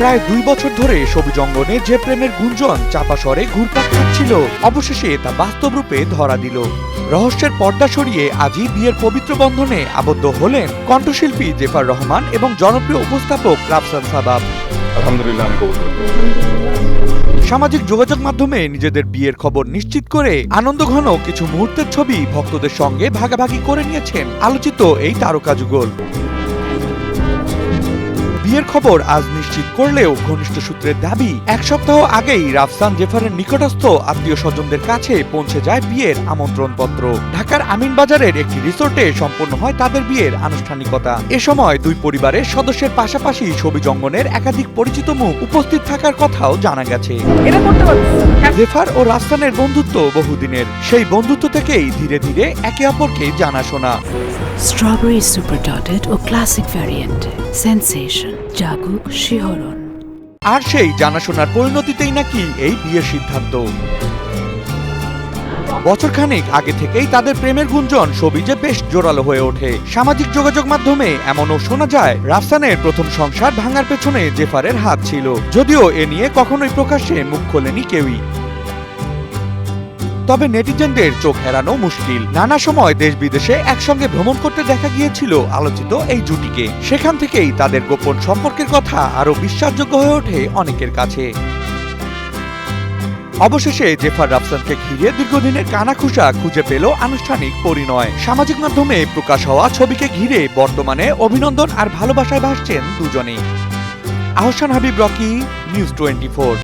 প্রায় 2 বছর ধরে সবুজ অঙ্গনে যে প্রেমের গুঞ্জন চাপা স্বরে ঘুরপাক খাচ্ছিল, অবশেষে তা বাস্তব রূপে ধরা দিল। রহস্যের পর্দা সরিয়ে আজই বিয়ের পবিত্র বন্ধনে আবদ্ধ হলেন কণ্ঠশিল্পী জেফার রহমান এবং জনপ্রিয় উপস্থাপক রাফসান সাদাব। আলহামদুলিল্লাহ, আমি কবুল করি। সামাজিক যোগাযোগ মাধ্যমে নিজেদের বিয়ের খবর নিশ্চিত করে আনন্দঘন কিছু মুহূর্তের ছবি ভক্তদের সঙ্গে ভাগাভাগি করে নিয়েছেন আলোচিত এই তারকা যুগল। বিয়ের খবর আজ নিশ্চিত করলেও ঘনিষ্ঠ সূত্রের দাবি, 1 সপ্তাহ আগেই রাফসান জেফারের নিকটস্থ আত্মীয় স্বজনদের কাছে পৌঁছে যায় বিয়ের আমন্ত্রণপত্র। ঢাকার আমিনবাজারের একটি রিসোর্টে সম্পন্ন হয় তাদের বিয়ের আনুষ্ঠানিকতা। এ সময় দুই পরিবারের সদস্যের পাশাপাশি সবুজ অঙ্গনের একাধিক পরিচিত মুখ উপস্থিত থাকার কথাও জানা গেছে। জেফার ও রাফসানের বন্ধুত্ব বহুদিনের, সেই বন্ধুত্ব থেকেই ধীরে ধীরে একে অপরকে জানাশোনা। স্ট্রবেরি সুপার ডটেড ও ক্লাসিক ভ্যারিয়েন্ট সেন্সেশন জাগুক শিহরণ। আর সেই জানাশোনার পরিণতিতেই নাকি এই বিয়ের সিদ্ধান্ত। বছরখানেক আগে থেকেই তাদের প্রেমের গুঞ্জন সবিজে বেশ জোরালো হয়ে ওঠে। সামাজিক যোগাযোগ মাধ্যমে এমনও শোনা যায়, রাফসানের প্রথম সংসার ভাঙার পেছনে জেফারের হাত ছিল, যদিও এ নিয়ে কখনোই প্রকাশ্যে মুখ খোলেনি কেউই। তবে নেটিজেনদের চোখ এড়ানো মুশকিল। নানা সময় দেশ বিদেশে একসঙ্গে ভ্রমণ করতে দেখা গিয়েছিল আলোচিত এই জুটিকে। সেখান থেকেই তাদের গোপন সম্পর্কের কথা আরো বিশ্বাসযোগ্য হয়ে ওঠে অনেকের কাছে। অবশেষে জেফার রাফসানকে ঘিরে দীর্ঘদিনের কানাঘুষা খুঁজে পেল আনুষ্ঠানিক পরিণয়। সামাজিক মাধ্যমে প্রকাশ হওয়া ছবিকে ঘিরে বর্তমানে অভিনন্দন আর ভালোবাসায় ভাসছেন দুজনেই। Ahsan Habib, Rocky, news 24।